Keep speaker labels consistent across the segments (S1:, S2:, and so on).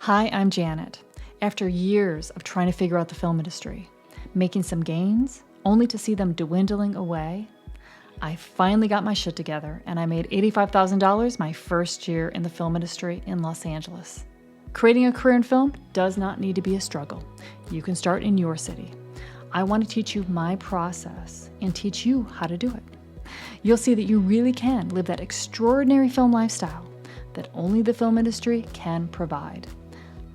S1: Hi, I'm Janet. After years of trying to figure out the film industry, making some gains, only to see them dwindling away, I finally got my shit together and I made $85,000 my first year in the film industry in Los Angeles. Creating a career in film does not need to be a struggle. You can start in your city. I want to teach you my process and teach you how to do it. You'll see that you really can live that extraordinary film lifestyle that only the film industry can provide.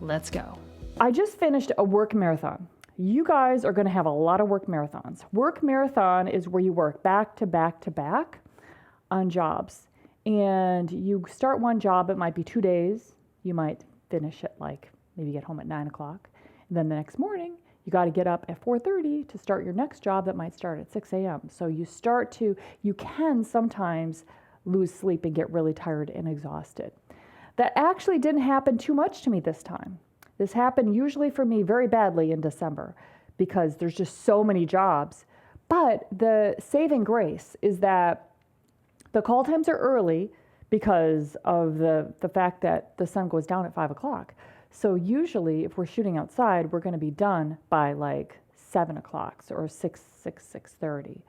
S1: Let's go. I just finished a work marathon. You guys are going to have a lot of work marathons. Work marathon is where you work back to back to back on jobs. And you start one job, it might be 2 days. You might finish at maybe get home at 9 o'clock. And then the next morning, you got to get up at 4:30 to start your next job that might start at 6 a.m. So you can sometimes lose sleep and get really tired and exhausted. That actually didn't happen too much to me this time. This happened usually for me very badly in December because there's just so many jobs. But the saving grace is that the call times are early because of the fact that the sun goes down at 5 o'clock. So usually if we're shooting outside, we're going to be done by 7 o'clock or 6:30.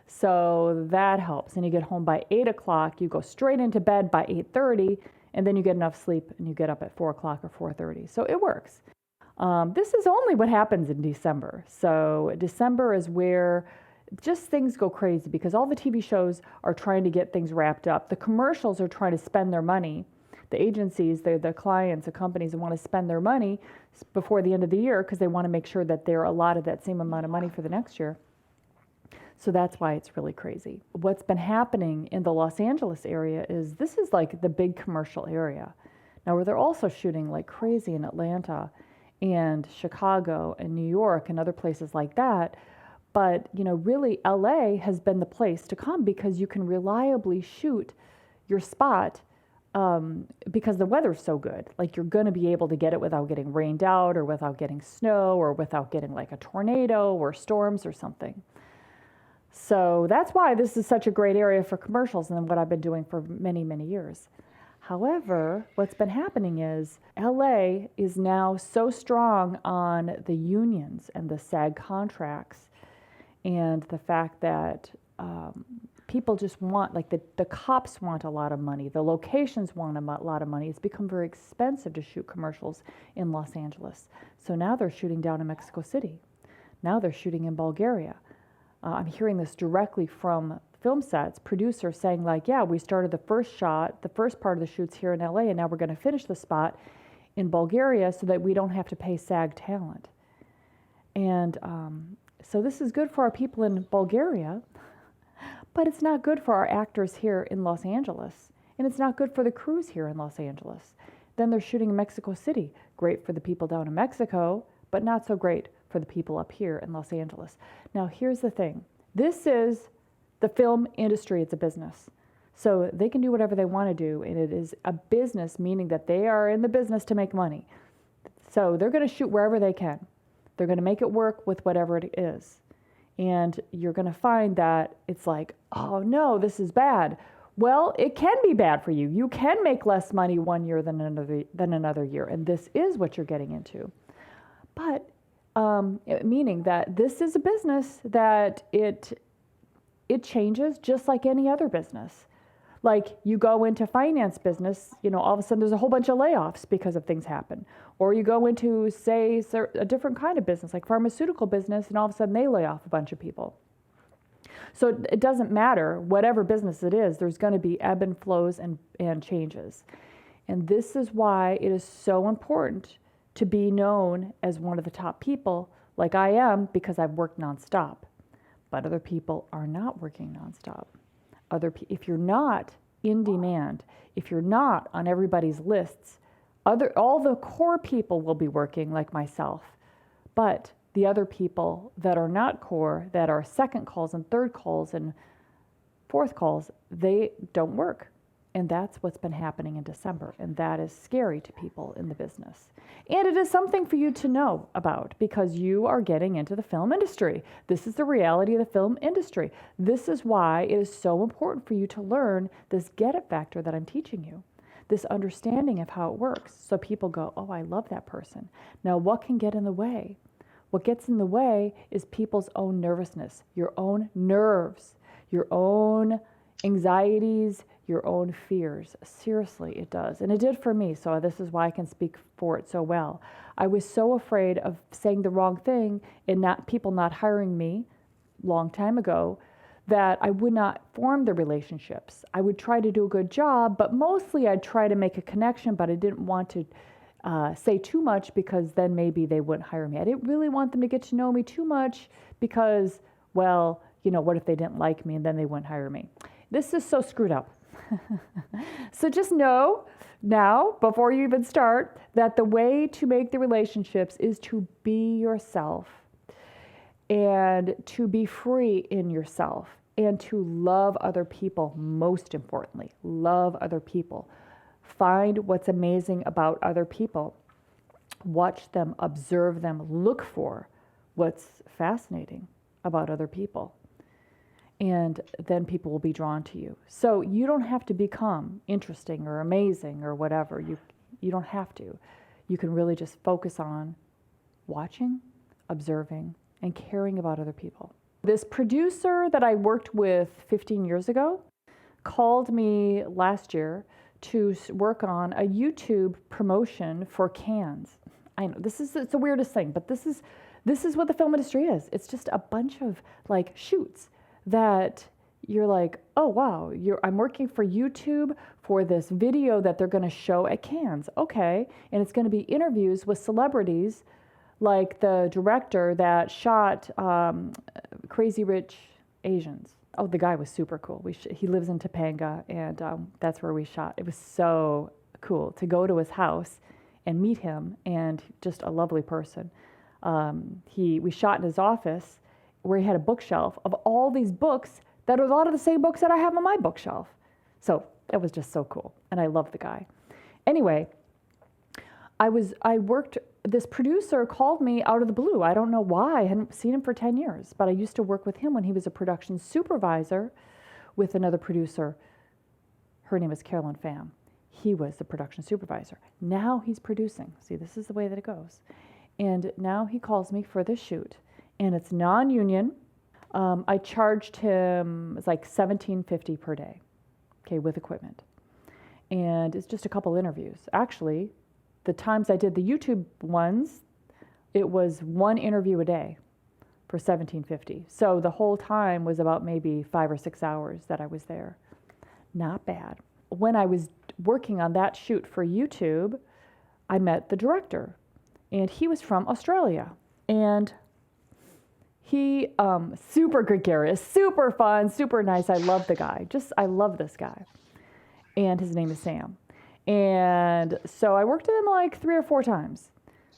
S1: So that helps. And you get home by 8 o'clock, you go straight into bed by 8:30, and then you get enough sleep and you get up at 4 o'clock or 4:30. So it works. This is only what happens in December. So December is where just things go crazy because all the TV shows are trying to get things wrapped up. The commercials are trying to spend their money. The agencies, the clients, the companies want to spend their money before the end of the year because they want to make sure that they're allotted that same amount of money for the next year. So that's why it's really crazy. What's been happening in the Los Angeles area is this is the big commercial area. Now, where they're also shooting like crazy in Atlanta and Chicago and New York and other places like that. But, really LA has been the place to come because you can reliably shoot your spot because the weather's so good. You're going to be able to get it without getting rained out or without getting snow or without getting a tornado or storms or something. So that's why this is such a great area for commercials and what I've been doing for many, many years. However, what's been happening is LA is now so strong on the unions and the SAG contracts and the fact that people just want, the cops want a lot of money, the locations want a lot of money. It's become very expensive to shoot commercials in Los Angeles. So now they're shooting down in Mexico City. Now they're shooting in Bulgaria. I'm hearing this directly from film sets, producers saying yeah, we started the first part of the shoots here in LA, and now we're going to finish the spot in Bulgaria so that we don't have to pay SAG talent. And so this is good for our people in Bulgaria, but it's not good for our actors here in Los Angeles, and it's not good for the crews here in Los Angeles. Then they're shooting in Mexico City. Great for the people down in Mexico, but not so great for the people up here in Los Angeles. Now, here's the thing. This is the film industry. It's a business. So they can do whatever they want to do, and it is a business, meaning that they are in the business to make money. So they're going to shoot wherever they can. They're going to make it work with whatever it is. And you're going to find that it's oh no, this is bad. Well, it can be bad for you. You can make less money one year than another year, and this is what you're getting into. But meaning that this is a business that it changes just like any other business. You go into finance business, all of a sudden there's a whole bunch of layoffs because of things happen. Or you go into, say, a different kind of business, like pharmaceutical business, and all of a sudden they lay off a bunch of people. So it doesn't matter, whatever business it is, there's going to be ebb and flows and changes. And this is why it is so important to be known as one of the top people like I am because I've worked nonstop. But other people are not working nonstop. If you're not in demand, if you're not on everybody's lists, all the core people will be working like myself. But the other people that are not core, that are second calls and third calls and fourth calls, they don't work. And that's what's been happening in December. And that is scary to people in the business. And it is something for you to know about because you are getting into the film industry. This is the reality of the film industry. This is why it is so important for you to learn this get it factor that I'm teaching you. this understanding of how it works. So people go, oh, I love that person. Now, what can get in the way? What gets in the way is people's own nervousness, your own nerves, your own anxieties, your own fears. Seriously, it does. And it did for me. So this is why I can speak for it so well. I was so afraid of saying the wrong thing and people not hiring me long time ago that I would not form the relationships. I would try to do a good job, but mostly I'd try to make a connection, but I didn't want to say too much because then maybe they wouldn't hire me. I didn't really want them to get to know me too much because, well, what if they didn't like me and then they wouldn't hire me? This is so screwed up. So just know now, before you even start, that the way to make the relationships is to be yourself and to be free in yourself and to love other people. Most importantly, love other people. Find what's amazing about other people. Watch them, observe them, look for what's fascinating about other people. And then people will be drawn to you. So you don't have to become interesting or amazing or whatever. You don't have to. You can really just focus on watching, observing, and caring about other people. This producer that I worked with 15 years ago called me last year to work on a YouTube promotion for Cannes. I know it's the weirdest thing, but this is what the film industry is. It's just a bunch of shoots that you're like, oh wow, I'm working for YouTube for this video that they're going to show at Cannes. Okay, and it's going to be interviews with celebrities, like the director that shot Crazy Rich Asians. Oh, the guy was super cool. He lives in Topanga, and that's where we shot. It was so cool to go to his house and meet him, and just a lovely person. We shot in his office where he had a bookshelf of all these books that are a lot of the same books that I have on my bookshelf. So it was just so cool, and I love the guy. Anyway, this producer called me out of the blue. I don't know why. I hadn't seen him for 10 years, but I used to work with him when he was a production supervisor with another producer. Her name is Carolyn Pham. He was the production supervisor. Now he's producing. See, this is the way that it goes. And now he calls me for this shoot, and it's non-union. I charged him, it's like $17.50 per day, okay, with equipment. And it's just a couple interviews. Actually, the times I did the YouTube ones, it was one interview a day for $17.50. So the whole time was about maybe 5 or 6 hours that I was there. Not bad. When I was working on that shoot for YouTube, I met the director, and he was from Australia. And he, super gregarious, super fun, super nice. I love the guy. I love this guy. And his name is Sam. And so I worked with him like 3 or 4 times.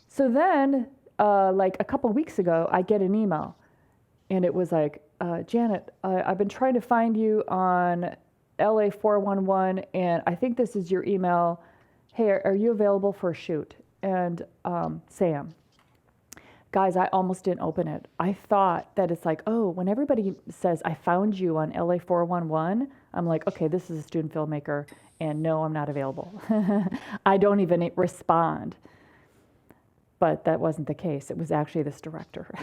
S1: So then, like a couple weeks ago, I get an email, and it was like, Janet, I've been trying to find you on LA 411, and I think this is your email. Hey, are you available for a shoot? And Sam. Guys, I almost didn't open it. I thought that it's like, oh, when everybody says, I found you on LA 411, I'm like, okay, this is a student filmmaker, and no, I'm not available. I don't even respond. But that wasn't the case. It was actually this director.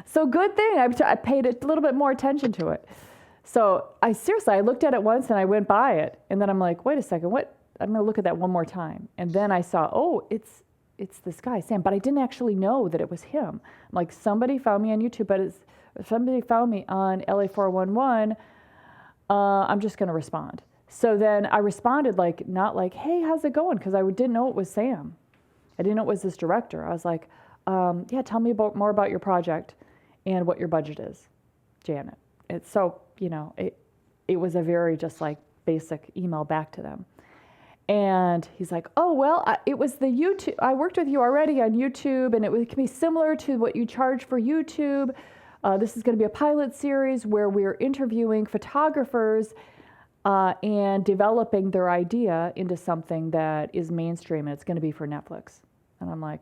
S1: So good thing I paid a little bit more attention to it. So I looked at it once and I went by it. And then I'm like, wait a second, what? I'm going to look at that one more time. And then I saw, oh, it's this guy, Sam. But I didn't actually know that it was him. I'm like, somebody found me on YouTube, but somebody found me on LA 411. I'm just going to respond. So then I responded not like, hey, how's it going? Because I didn't know it was Sam. I didn't know it was this director. I was like, yeah, tell me more about your project and what your budget is, Janet. It's so, it was a very just like basic email back to them. And he's like, oh, well, it was the YouTube. I worked with you already on YouTube, and it can be similar to what you charge for YouTube. This is going to be a pilot series where we're interviewing photographers and developing their idea into something that is mainstream, and it's going to be for Netflix. And I'm like,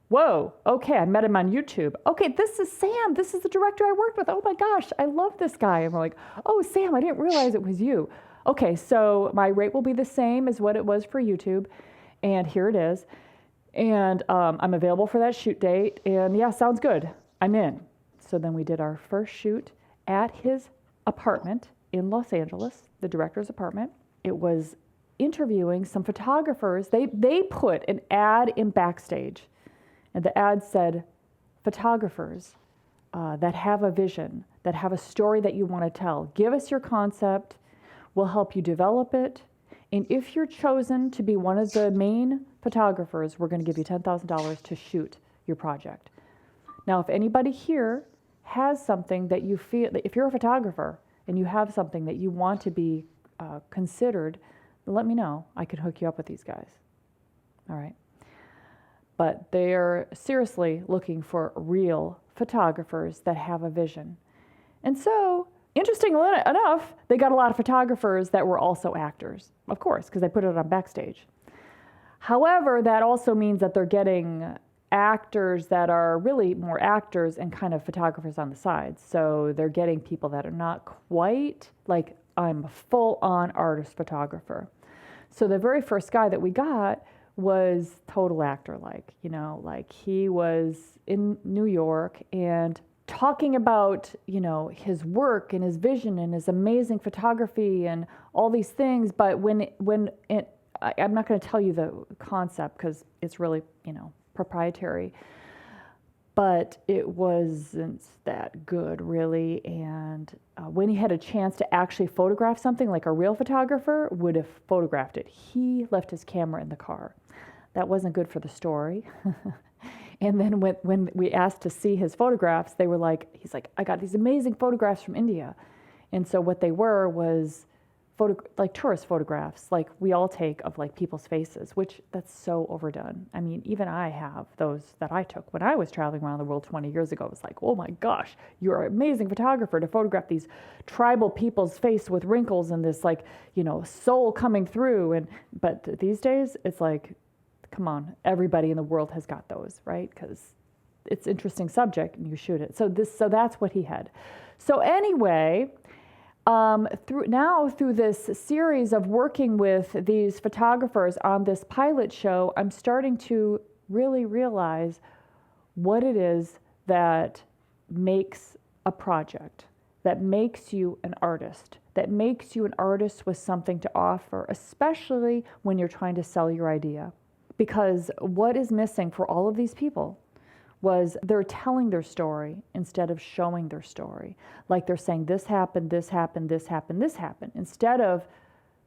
S1: whoa, okay, I met him on YouTube. Okay, this is Sam. This is the director I worked with. Oh my gosh, I love this guy. I'm like, oh, Sam, I didn't realize it was you.
S2: okay, so my rate will be the same as what it was for YouTube, and here it is. And I'm available for that shoot date, and yeah, sounds good. I'm in. So then we did our first shoot at his apartment in Los Angeles, the director's apartment. It was interviewing some photographers. They put an ad in Backstage, and the ad said, photographers that have a vision, that have a story that you want to tell. Give us your concept. We'll help you develop it. And if you're chosen to be one of the main photographers, we're going to give you $10,000 to shoot your project. Now, if anybody here has something that you feel, if you're a photographer and you have something that you want to be considered, let me know. I could hook you up with these guys. All right. But they're seriously looking for real photographers that have a vision. And so, interestingly enough, they got a lot of photographers that were also actors, of course, because they put it on Backstage. However, that also means that they're getting actors that are really more actors and kind of photographers on the side. So they're getting people that are not quite like, I'm a full-on artist photographer. So the very first guy that we got was total actor-like, like he was in New York and talking about, his work and his vision and his amazing photography and all these things. But I'm not going to tell you the concept because it's really, proprietary. But it wasn't that good, really. And when he had a chance to actually photograph something, like a real photographer would have photographed it, he left his camera in the car. That wasn't good for the story. And then when we asked to see his photographs, he's like, I got these amazing photographs from India. And so what they were was like tourist photographs, like we all take of like people's faces, which that's so overdone. I mean, even I have those that I took when I was traveling around the world 20 years ago. It was like, oh my gosh, you're an amazing photographer to photograph these tribal people's face with wrinkles and this like, soul coming through. But these days it's like, come on, everybody in the world has got those, right? Because it's an interesting subject and you shoot it. So that's what he had. So anyway, through this series of working with these photographers on this pilot show, I'm starting to really realize what it is that makes a project, that makes you an artist, that makes you an artist with something to offer, especially when you're trying to sell your idea. Because what is missing for all of these people was they're telling their story instead of showing their story. Like they're saying, this happened, this happened, this happened, this happened, instead of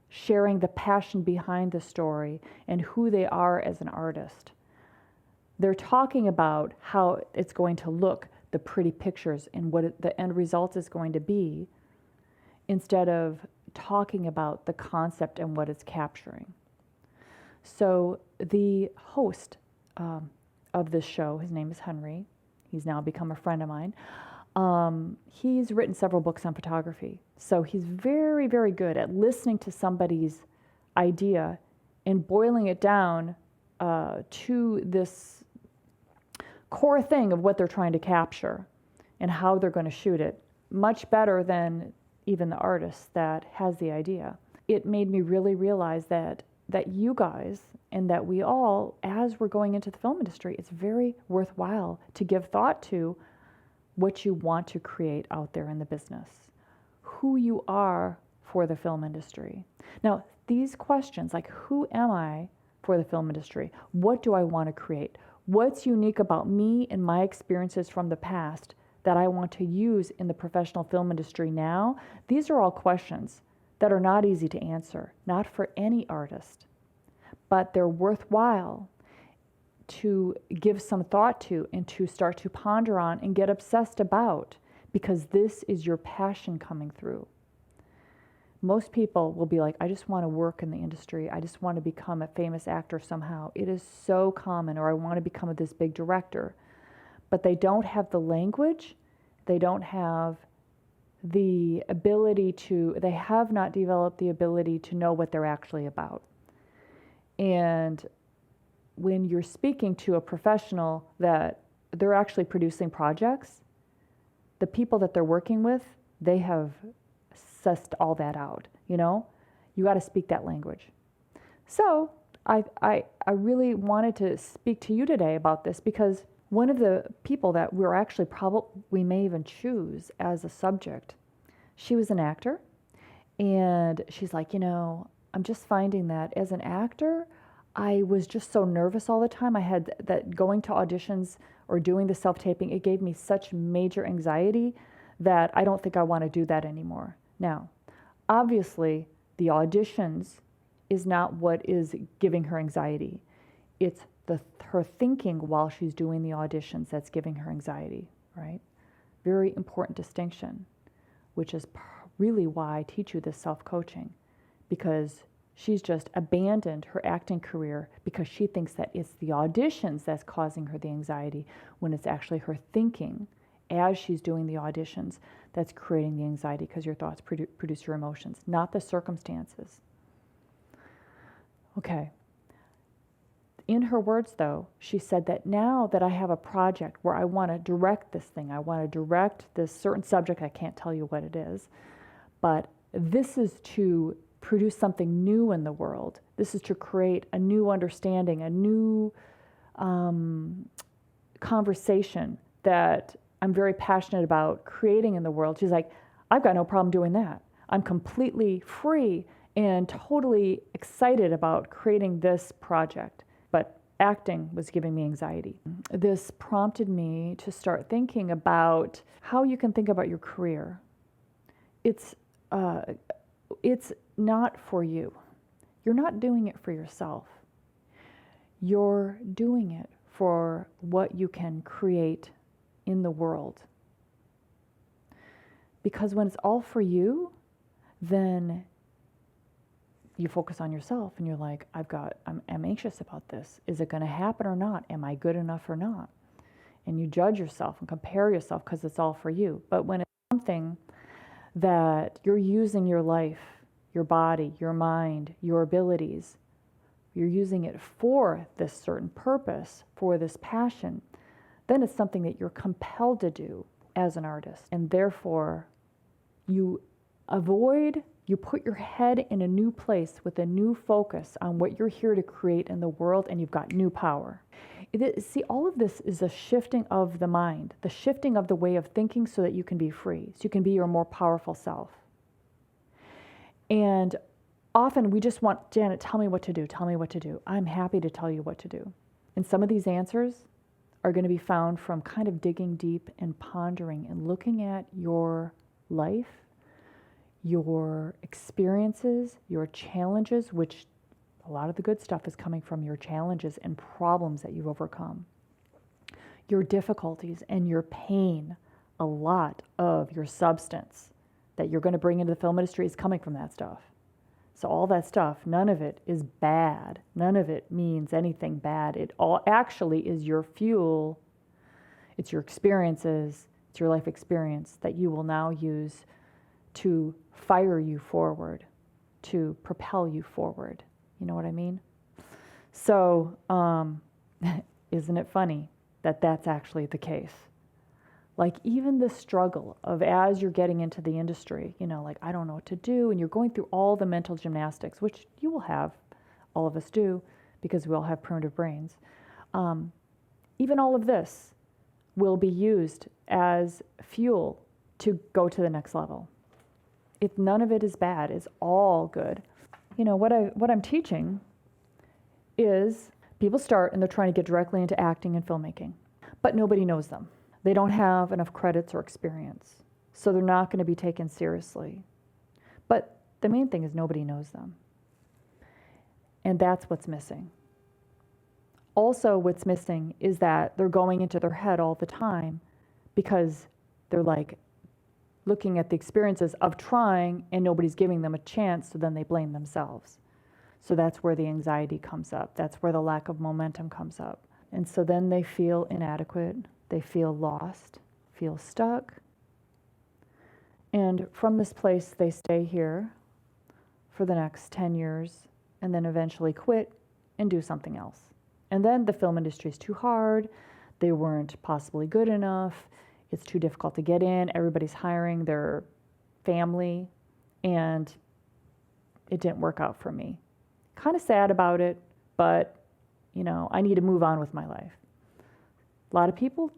S2: sharing the passion behind the story and who they are as an artist. They're talking about how it's going to look, the pretty pictures, and what the end result is going to be, instead of talking about the concept and what it's capturing. So the host of this show, his name is Henry. He's now become a friend of mine. He's written several books on photography. So he's very, very good at listening to somebody's idea and boiling it down to this core thing of what they're trying to capture and how they're going to shoot it, much better than even the artist that has the idea. It made me really realize that you guys and that we all, as we're going into the film industry, it's very worthwhile to give thought to what you want to create out there in the business, who you are for the film industry. Now, these questions, like who am I for the film industry? What do I want to create? What's unique about me and my experiences from the past that I want to use in the professional film industry now? These are all questions that are not easy to answer, not for any artist, but they're worthwhile to give some thought to and to start to ponder on and get obsessed about, because this is your passion coming through. Most people will be like, I just want to work in the industry. I just want to become a famous actor somehow. It is so common. Or I want to become this big director. But they don't have the language. They don't have the ability to, they have not developed the ability to know what they're actually about. And when you're speaking to a professional that they're actually producing projects, the people that they're working with, they have sussed all that out, You got to speak that language. So I really wanted to speak to you today about this because one of the people that we're actually we may even choose as a subject, she was an actor. And she's like, I'm just finding that as an actor, I was just so nervous all the time. I had that going to auditions or doing the self-taping, it gave me such major anxiety that I don't think I want to do that anymore. Now, obviously, the auditions is not what is giving her anxiety. It's her thinking while she's doing the auditions that's giving her anxiety, right? Very important distinction, which is really why I teach you this self-coaching, because she's just abandoned her acting career because she thinks that it's the auditions that's causing her the anxiety, when it's actually her thinking as she's doing the auditions that's creating the anxiety, because your thoughts produce your emotions, not the circumstances. Okay. In her words, though, she said that now that I have a project where I want to direct this thing, I want to direct this certain subject, I can't tell you what it is, but this is to produce something new in the world. This is to create a new understanding, a new conversation that I'm very passionate about creating in the world. She's like, I've got no problem doing that. I'm completely free and totally excited about creating this project. But acting was giving me anxiety. This prompted me to start thinking about how you can think about your career. It's not for you. You're not doing it for yourself. You're doing it for what you can create in the world. Because when it's all for you, then you focus on yourself and you're like, I'm anxious about this. Is it going to happen or not? Am I good enough or not? And you judge yourself and compare yourself because it's all for you. But when it's something that you're using your life, your body, your mind, your abilities, you're using it for this certain purpose, for this passion, then it's something that you're compelled to do as an artist. And therefore, you put your head in a new place with a new focus on what you're here to create in the world, and you've got new power. See, all of this is a shifting of the mind, the shifting of the way of thinking so that you can be free, so you can be your more powerful self. And often we just want, Janet, tell me what to do, tell me what to do. I'm happy to tell you what to do. And some of these answers are going to be found from kind of digging deep and pondering and looking at your life, your experiences, your challenges, which a lot of the good stuff is coming from your challenges and problems that you've overcome, your difficulties and your pain. A lot of your substance that you're going to bring into the film industry is coming from that stuff. So all that stuff, none of it is bad. None of it means anything bad. It all actually is your fuel. It's your experiences, it's your life experience that you will now use to fire you forward, to propel you forward. You know what I mean? So, isn't it funny that that's actually the case? Like even the struggle of as you're getting into the industry, like I don't know what to do, and you're going through all the mental gymnastics, which you will have, all of us do, because we all have primitive brains. Even all of this will be used as fuel to go to the next level. None of it is bad. It's all good. What I'm teaching is people start and they're trying to get directly into acting and filmmaking, but nobody knows them. They don't have enough credits or experience, so they're not going to be taken seriously. But the main thing is nobody knows them. And that's what's missing. Also, what's missing is that they're going into their head all the time because they're like looking at the experiences of trying and nobody's giving them a chance, so then they blame themselves. So that's where the anxiety comes up. That's where the lack of momentum comes up. And so then they feel inadequate. They feel lost, feel stuck. And from this place, they stay here for the next 10 years and then eventually quit and do something else. And then the film industry is too hard. They weren't possibly good enough. It's too difficult to get in. Everybody's hiring their family. And it didn't work out for me. Kind of sad about it, but, I need to move on with my life. A lot of people,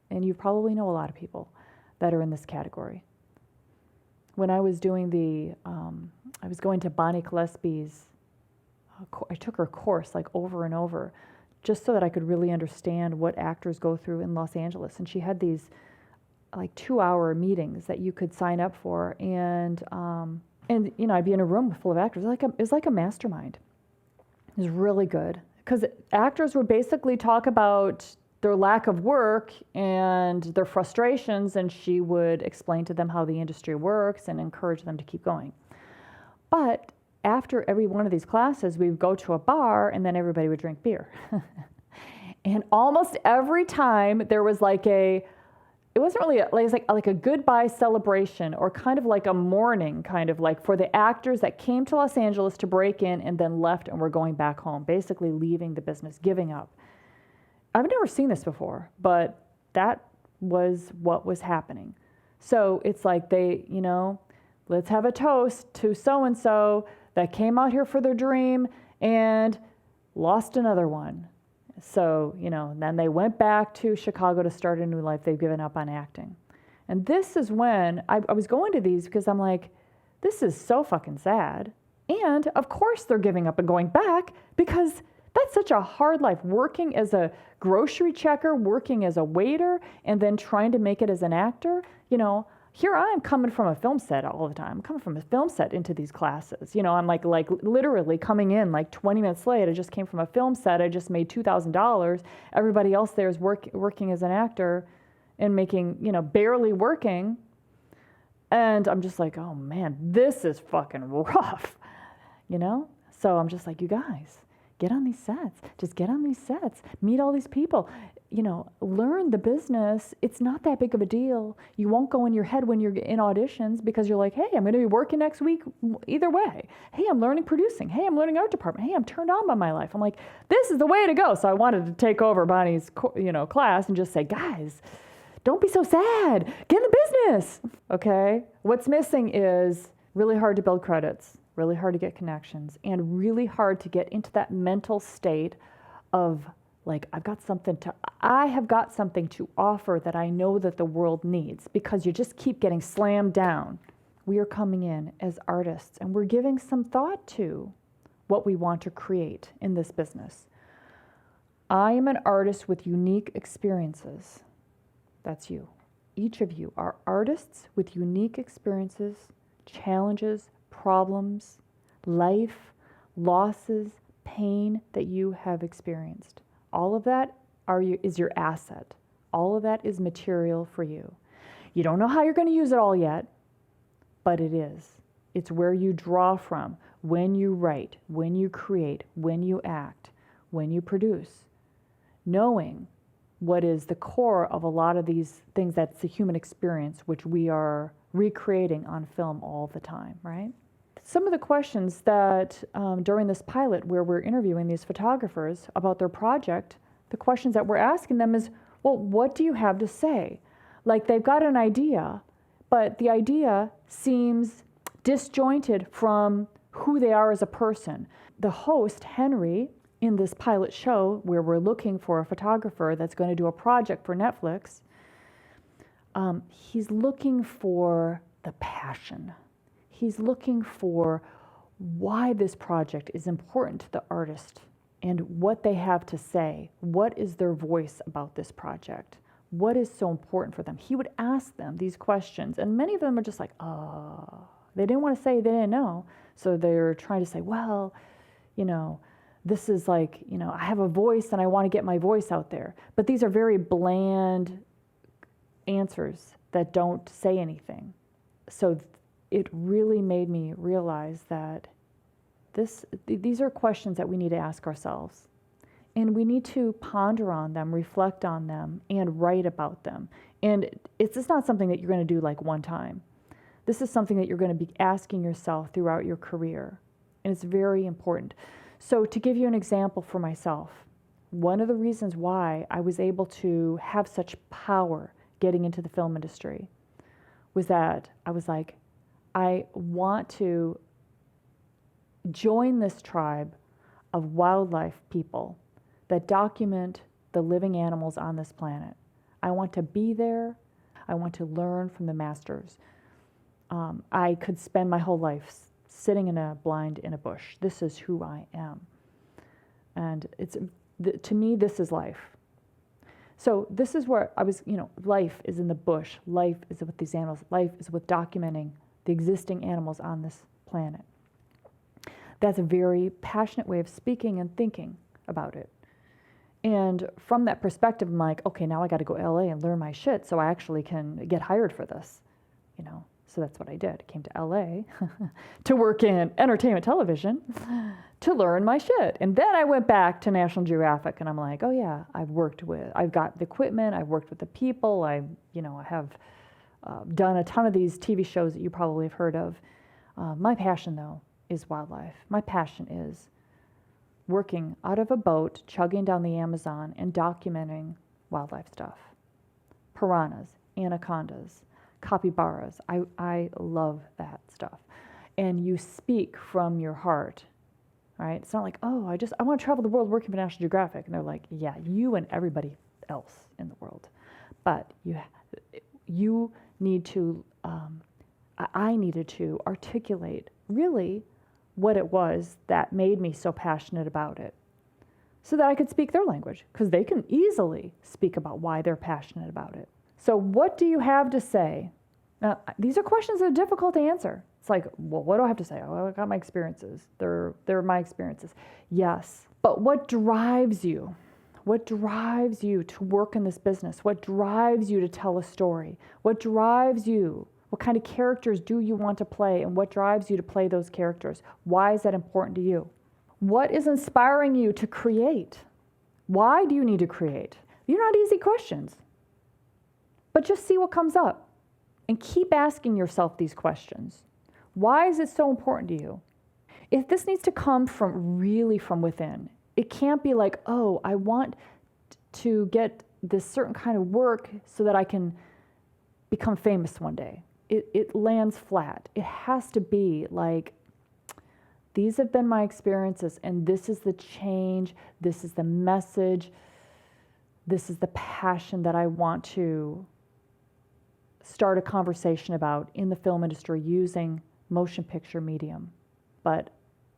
S2: and you probably know a lot of people that are in this category. When I was doing I was going to Bonnie Gillespie's, I took her course like over and over, just so that I could really understand what actors go through in Los Angeles. And she had these like 2-hour meetings that you could sign up for, and I'd be in a room full of actors. It was like a mastermind. It was really good because actors would basically talk about their lack of work and their frustrations, and she would explain to them how the industry works and encourage them to keep going. But after every one of these classes, we would go to a bar and then everybody would drink beer. And almost every time there was it wasn't really it was like a goodbye celebration, or kind of like a mourning, kind of like for the actors that came to Los Angeles to break in and then left and were going back home, basically leaving the business, giving up. I've never seen this before, but that was what was happening. So it's like they, let's have a toast to so-and-so that came out here for their dream and lost another one. So, then they went back to Chicago to start a new life. They've given up on acting. And this is when I was going to these because I'm like, this is so fucking sad. And of course they're giving up and going back because that's such a hard life, working as a grocery checker, working as a waiter, and then trying to make it as an actor. Here I am coming from a film set all the time. I'm coming from a film set into these classes. I'm like literally coming in like 20 minutes late. I just came from a film set. I just made $2,000. Everybody else there is working as an actor and making, barely working. And I'm just like, oh man, this is fucking rough, So I'm just like, you guys, get on these sets. Just get on these sets. Meet all these people. Learn the business. It's not that big of a deal. You won't go in your head when you're in auditions because you're like, hey, I'm going to be working next week either way. Hey, I'm learning producing. Hey, I'm learning art department. Hey, I'm turned on by my life. I'm like, this is the way to go. So I wanted to take over Bonnie's, class and just say, guys, don't be so sad. Get in the business. Okay? What's missing is really hard to build credits, really hard to get connections, and really hard to get into that mental state of like, I have got something to offer that I know that the world needs, because you just keep getting slammed down. We are coming in as artists and we're giving some thought to what we want to create in this business. I am an artist with unique experiences. That's you. Each of you are artists with unique experiences, challenges, problems, life, losses, pain that you have experienced. All of that is your asset. All of that is material for you. You don't know how you're going to use it all yet, but it is. It's where you draw from when you write, when you create, when you act, when you produce. Knowing what is the core of a lot of these things, that's the human experience, which we are recreating on film all the time, right? Some of the questions that during this pilot where we're interviewing these photographers about their project, the questions that we're asking them is, well, what do you have to say? Like, they've got an idea, but the idea seems disjointed from who they are as a person. The host, Henry, in this pilot show where we're looking for a photographer that's going to do a project for Netflix, he's looking for the passion. He's looking for why this project is important to the artist and what they have to say. What is their voice about this project? What is so important for them? He would ask them these questions, and many of them are just like, they didn't want to say they didn't know. So they're trying to say, well, this is like, I have a voice and I want to get my voice out there. But these are very bland answers that don't say anything. So it really made me realize that these are questions that we need to ask ourselves. And we need to ponder on them, reflect on them, and write about them. And it's just not something that you're going to do like one time. This is something that you're going to be asking yourself throughout your career. And it's very important. So to give you an example for myself, one of the reasons why I was able to have such power getting into the film industry was that I was like, I want to join this tribe of wildlife people that document the living animals on this planet. I want to be there. I want to learn from the masters. I could spend my whole life sitting in a blind in a bush. This is who I am. And to me, this is life. So this is where I was, life is in the bush. Life is with these animals. Life is with documenting the existing animals on this planet. That's a very passionate way of speaking and thinking about it. And from that perspective, I'm like, okay, now I got to go to LA and learn my shit so I actually can get hired for this, So that's what I did. I came to LA to work in entertainment television to learn my shit. And then I went back to National Geographic and I'm like, oh yeah, I've got the equipment, I've worked with the people, I have done a ton of these TV shows that you probably have heard of. My passion though is wildlife. My passion is working out of a boat, chugging down the Amazon and documenting wildlife stuff. Piranhas, anacondas, capybaras. I love that stuff. And you speak from your heart, right? It's not like, oh, I want to travel the world working for National Geographic. And they're like, yeah, you and everybody else in the world. But you need to, I needed to articulate really what it was that made me so passionate about it so that I could speak their language, because they can easily speak about why they're passionate about it. So what do you have to say? Now, these are questions that are difficult to answer. It's like, well, what do I have to say? Oh, I got my experiences. They're my experiences. Yes, but what drives you? What drives you to work in this business? What drives you to tell a story? What drives you? What kind of characters do you want to play, and what drives you to play those characters? Why is that important to you? What is inspiring you to create? Why do you need to create? These are not easy questions. But just see what comes up and keep asking yourself these questions. Why is it so important to you? If this needs to come from within, it can't be like, oh, I want to get this certain kind of work so that I can become famous one day. It lands flat. It has to be like, these have been my experiences, and this is the change, this is the message, this is the passion that I want to start a conversation about in the film industry using motion picture medium. But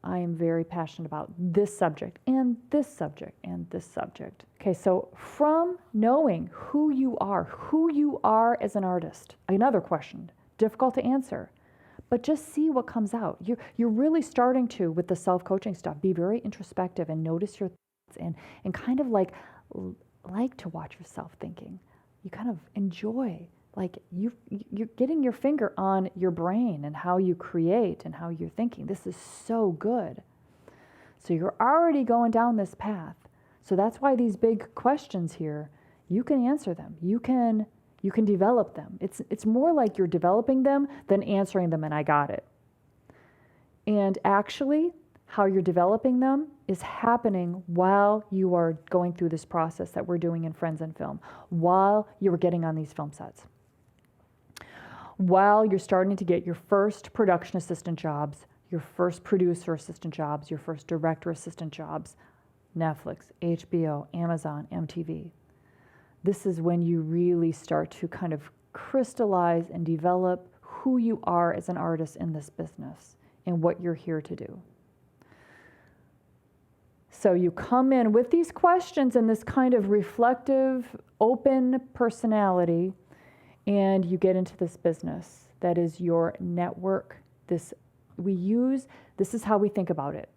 S2: I am very passionate about this subject and this subject and this subject. Okay, so from knowing who you are as an artist, another question, difficult to answer, but just see what comes out. You're really starting to, with the self-coaching stuff, be very introspective and notice your thoughts and kind of like to watch yourself thinking. You kind of enjoy, like you're getting your finger on your brain and how you create and how you're thinking. This is so good. So you're already going down this path. So that's why these big questions here, you can answer them. You can develop them. It's more like you're developing them than answering them and I got it. And actually, how you're developing them is happening while you are going through this process that we're doing in Friends in Film, while you are getting on these film sets, while you're starting to get your first production assistant jobs, your first producer assistant jobs, your first director assistant jobs, Netflix, HBO, Amazon, MTV. This is when you really start to kind of crystallize and develop who you are as an artist in this business and what you're here to do. So you come in with these questions and this kind of reflective, open personality, and you get into this business that is your network. This is how we think about it.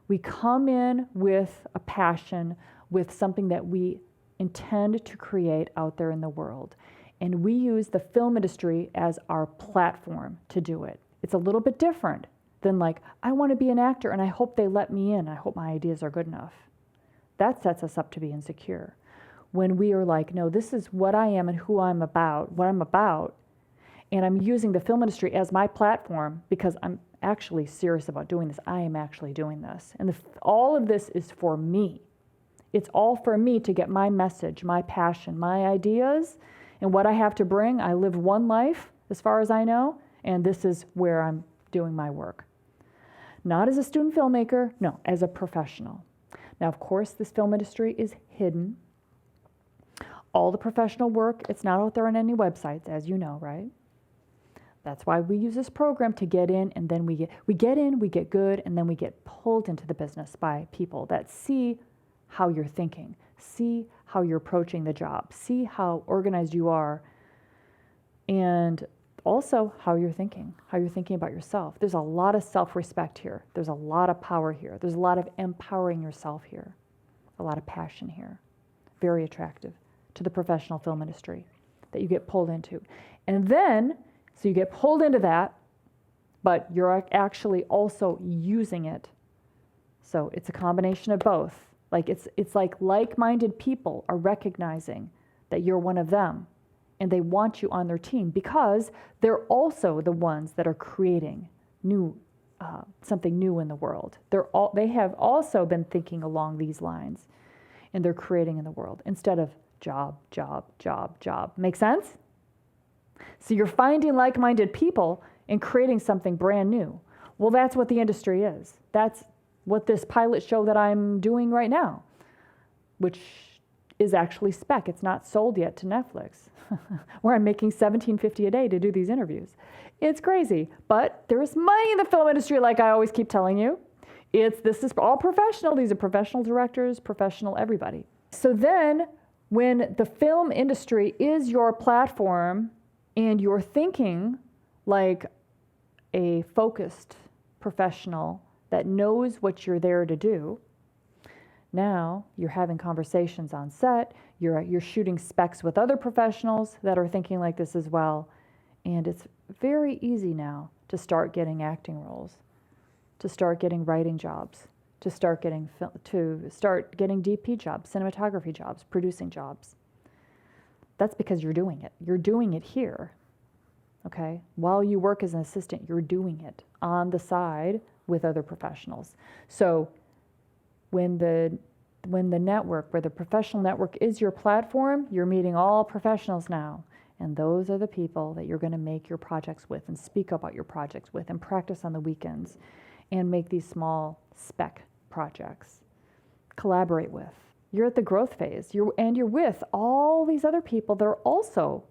S2: We come in with a passion, with something that we intend to create out there in the world. And we use the film industry as our platform to do it. It's a little bit different than like, I want to be an actor and I hope they let me in. I hope my ideas are good enough. That sets us up to be insecure. When we are like, no, this is what I am and who I'm about, what I'm about, and I'm using the film industry as my platform because I'm actually serious about doing this. I am actually doing this. And all of this is for me. It's all for me to get my message, my passion, my ideas, and what I have to bring. I live one life, as far as I know, and this is where I'm doing my work. Not as a student filmmaker, no, as a professional. Now, of course, this film industry is hidden. All the professional work, it's not out there on any websites, as you know, right? That's why we use this program to get in, and then we get good, and then we get pulled into the business by people that see how you're thinking, see how you're approaching the job, see how organized you are, and also how you're thinking about yourself. There's a lot of self-respect here. There's a lot of power here. There's a lot of empowering yourself here, a lot of passion here. Very attractive to the professional film industry that you get pulled into. And then, so you get pulled into that, but you're actually also using it. So it's a combination of both. Like it's like like-minded people are recognizing that you're one of them, and they want you on their team because they're also the ones that are creating something new in the world. They have also been thinking along these lines, and they're creating in the world instead of job, job, job, job. Make sense? So you're finding like-minded people and creating something brand new. Well, that's what the industry is. That's what this pilot show that I'm doing right now, which is actually spec. It's not sold yet to Netflix, where I'm making $17.50 a day to do these interviews. It's crazy, but there is money in the film industry, like I always keep telling you. This is all professional. These are professional directors, professional everybody. So then when the film industry is your platform and you're thinking like a focused professional that knows what you're there to do, now you're having conversations on set, you're shooting specs with other professionals that are thinking like this as well, and it's very easy now to start getting acting roles, to start getting writing jobs, to start getting DP jobs, cinematography jobs, producing jobs. That's because you're doing it. You're doing it here, okay? While you work as an assistant, you're doing it on the side with other professionals. So when the network, where the professional network is your platform, you're meeting all professionals now. And those are the people that you're going to make your projects with and speak about your projects with and practice on the weekends and make these small spec projects. Collaborate with. You're at the growth phase. You're with all these other people that are also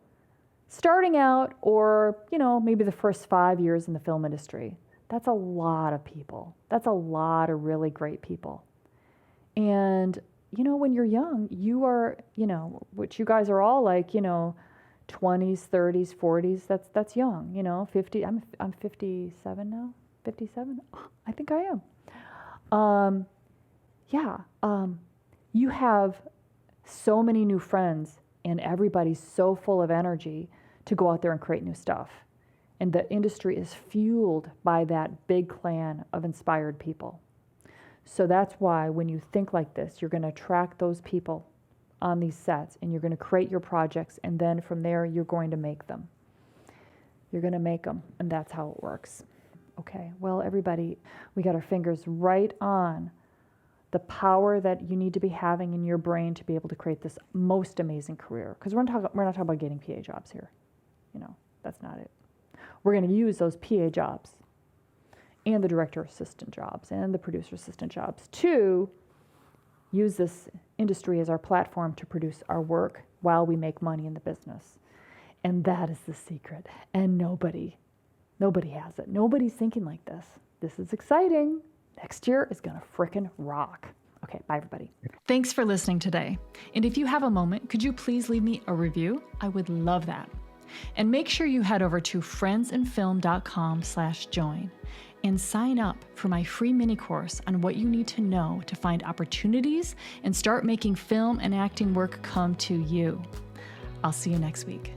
S2: starting out, or maybe the first 5 years in the film industry. That's a lot of people. That's a lot of really great people. And, when you're young, you are, which you guys are all like, 20s, 30s, 40s, that's young, 50, I'm 57 now, 57? I think I am. You have so many new friends, and everybody's so full of energy to go out there and create new stuff. And the industry is fueled by that big clan of inspired people. So that's why when you think like this, you're going to attract those people on these sets, and you're going to create your projects, and then from there, you're going to make them. You're going to make them, and that's how it works. Okay, well, everybody, we got our fingers right on the power that you need to be having in your brain to be able to create this most amazing career. Because we're not talking about getting PA jobs here. That's not it. We're going to use those PA jobs and the director assistant jobs and the producer assistant jobs to use this industry as our platform to produce our work while we make money in the business. And that is the secret. And nobody has it. Nobody's thinking like this. This is exciting. Next year is going to frickin' rock. Okay, bye everybody.
S1: Thanks for listening today. And if you have a moment, could you please leave me a review? I would love that. And make sure you head over to friendsandfilm.com/join and sign up for my free mini course on what you need to know to find opportunities and start making film and acting work come to you. I'll see you next week.